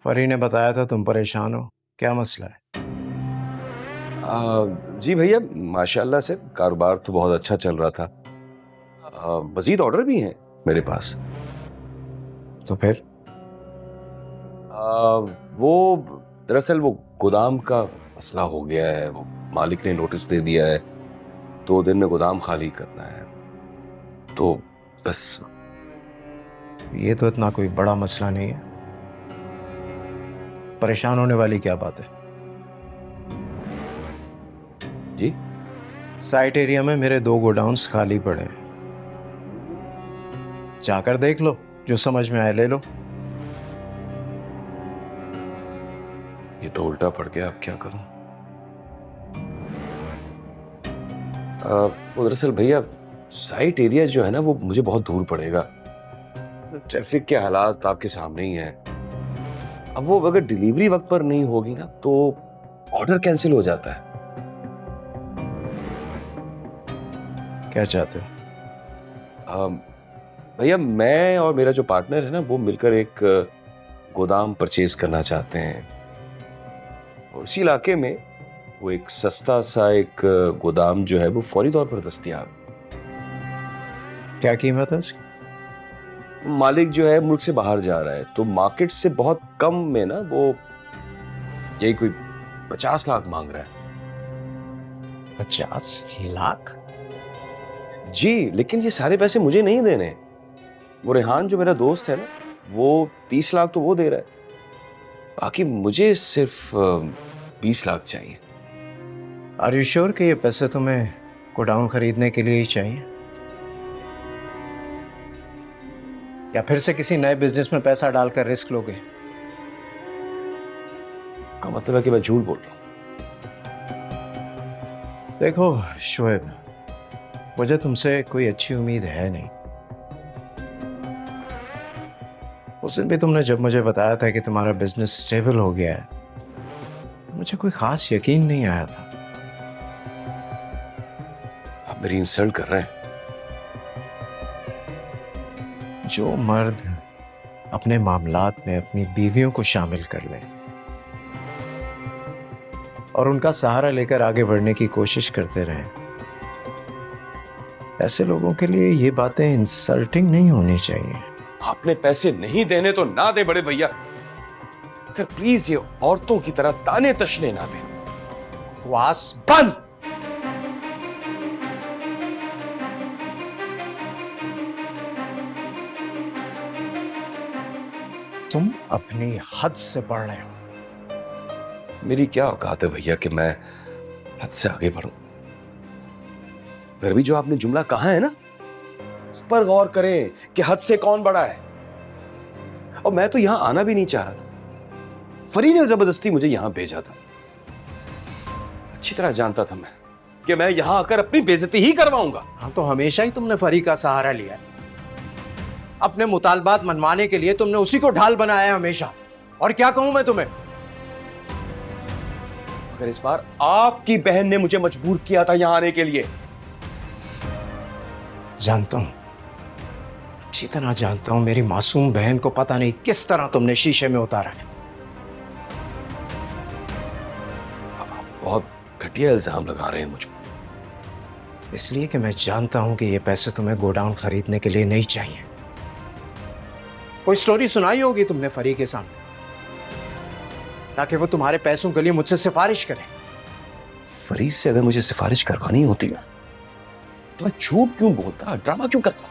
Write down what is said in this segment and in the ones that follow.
फरी ने बताया था तुम परेशान हो, क्या मसला है? जी भैया, माशाल्लाह से कारोबार तो बहुत अच्छा चल रहा था। मजीद ऑर्डर भी हैं मेरे पास। तो फिर? वो दरअसल वो गोदाम का मसला हो गया है। वो मालिक ने नोटिस दे दिया है, 2 दिन में गोदाम खाली करना है। तो बस। ये तो इतना कोई बड़ा मसला नहीं है। परेशान होने वाली क्या बात है? जी साइट एरिया में मेरे 2 गोडाउन्स खाली पड़े हैं, जाकर देख लो, जो समझ में आए ले लो। ये तो उल्टा पड़ गया, अब क्या करूं? वो दरअसल भैया साइट एरिया जो है ना, वो मुझे बहुत दूर पड़ेगा। ट्रैफिक के हालात आपके सामने ही हैं। अब वो अगर डिलीवरी वक्त पर नहीं होगी ना, तो ऑर्डर कैंसिल हो जाता है। क्या चाहते हो? भैया मैं और मेरा जो पार्टनर है ना, वो मिलकर एक गोदाम परचेज करना चाहते हैं। और उसी इलाके में वो एक सस्ता सा एक गोदाम जो है वो फौरी तौर पर दस्तयाब। क्या कीमत है उसकी? मालिक जो है मुल्क से बाहर जा रहा है, तो मार्केट से बहुत कम में ना वो यही कोई 50 लाख मांग रहा है। 50 लाख? जी, लेकिन ये सारे पैसे मुझे नहीं देने। वो रेहान जो मेरा दोस्त है ना, वो 30 लाख तो वो दे रहा है। बाकी मुझे सिर्फ 20 लाख चाहिए। आर यू श्योर कि ये पैसे तुम्हें गोडाउन खरीदने के लिए ही चाहिए, या फिर से किसी नए बिजनेस में पैसा डालकर रिस्क लोगे? का मतलब है कि मैं झूठ बोल रहा हूं? देखो शोएब, मुझे तुमसे कोई अच्छी उम्मीद है नहीं। उस दिन भी तुमने जब मुझे बताया था कि तुम्हारा बिजनेस स्टेबल हो गया है, तो मुझे कोई खास यकीन नहीं आया था। आप मेरी इंसल्ट कर रहे हैं। जो मर्द अपने मामलात में अपनी बीवियों को शामिल कर ले और उनका सहारा लेकर आगे बढ़ने की कोशिश करते रहे, ऐसे लोगों के लिए ये बातें इंसल्टिंग नहीं होनी चाहिए। आपने पैसे नहीं देने तो ना दे बड़े भैया, अगर प्लीज ये औरतों की तरह ताने तशने ना दे। बकवास बंद। तुम अपनी हद से बढ़ रहे हो। मेरी क्या औकात है भैया कि मैं हद से आगे बढ़ूं? फिर भी जो आपने जुमला कहा है ना, उस पर गौर करें कि हद से कौन बड़ा है। और मैं तो यहां आना भी नहीं चाह रहा था, फरी ने जबरदस्ती मुझे यहां भेजा था। अच्छी तरह जानता था मैं कि मैं यहां आकर अपनी बेइज्जती ही करवाऊंगा। हाँ, तो हमेशा ही तुमने फरी का सहारा लिया है। अपने मुतालबात मनवाने के लिए तुमने उसी को ढाल बनाया है हमेशा। और क्या कहूं मैं तुम्हें? अगर इस बार आपकी बहन ने मुझे मजबूर किया था यहां आने के लिए। जानता हूं, अच्छी तरह जानता हूं, मेरी मासूम बहन को पता नहीं किस तरह तुमने शीशे में उतारा है। आप बहुत घटिया इल्जाम लगा रहे हैं मुझ पर। इसलिए कि मैं जानता हूं कि ये पैसे तुम्हें गोडाउन खरीदने के लिए नहीं चाहिए। कोई स्टोरी सुनाई होगी तुमने फरी के सामने, ताकि वो तुम्हारे पैसों के लिए मुझसे सिफारिश करे। फरी से अगर मुझे सिफारिश करवानी होती ना, तो मैं झूठ क्यों बोलता, ड्रामा क्यों करता?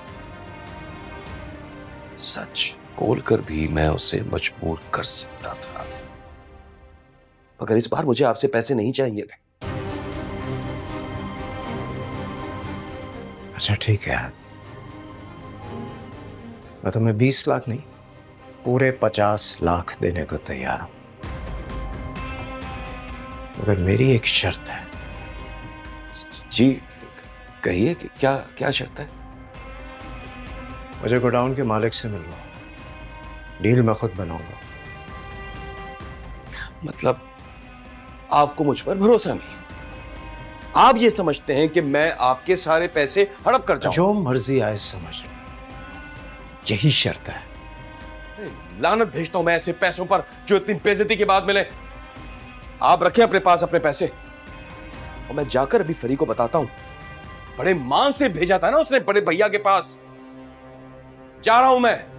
सच बोलकर भी मैं उसे मजबूर कर सकता था। मगर इस बार मुझे आपसे पैसे नहीं चाहिए थे। अच्छा ठीक है, मैं तुम्हें 20 लाख नहीं, पूरे 50 लाख देने को तैयार हूं, मगर मेरी एक शर्त है। जी कहिए कि क्या क्या शर्त है? मुझे गोडाउन के मालिक से मिलवा, डील मैं खुद बनाऊंगा। मतलब आपको मुझ पर भरोसा नहीं? आप ये समझते हैं कि मैं आपके सारे पैसे हड़प कर जाऊं? जो मर्जी आए समझ लो, यही शर्त है। लानत भेजता हूं मैं ऐसे पैसों पर जो इतनी बेइज्जती के बाद मिले। आप रखें अपने पास अपने पैसे, और मैं जाकर अभी फरी को बताता हूं। बड़े मान से भेजा था ना उसने बड़े भैया के पास। जा रहा हूं मैं।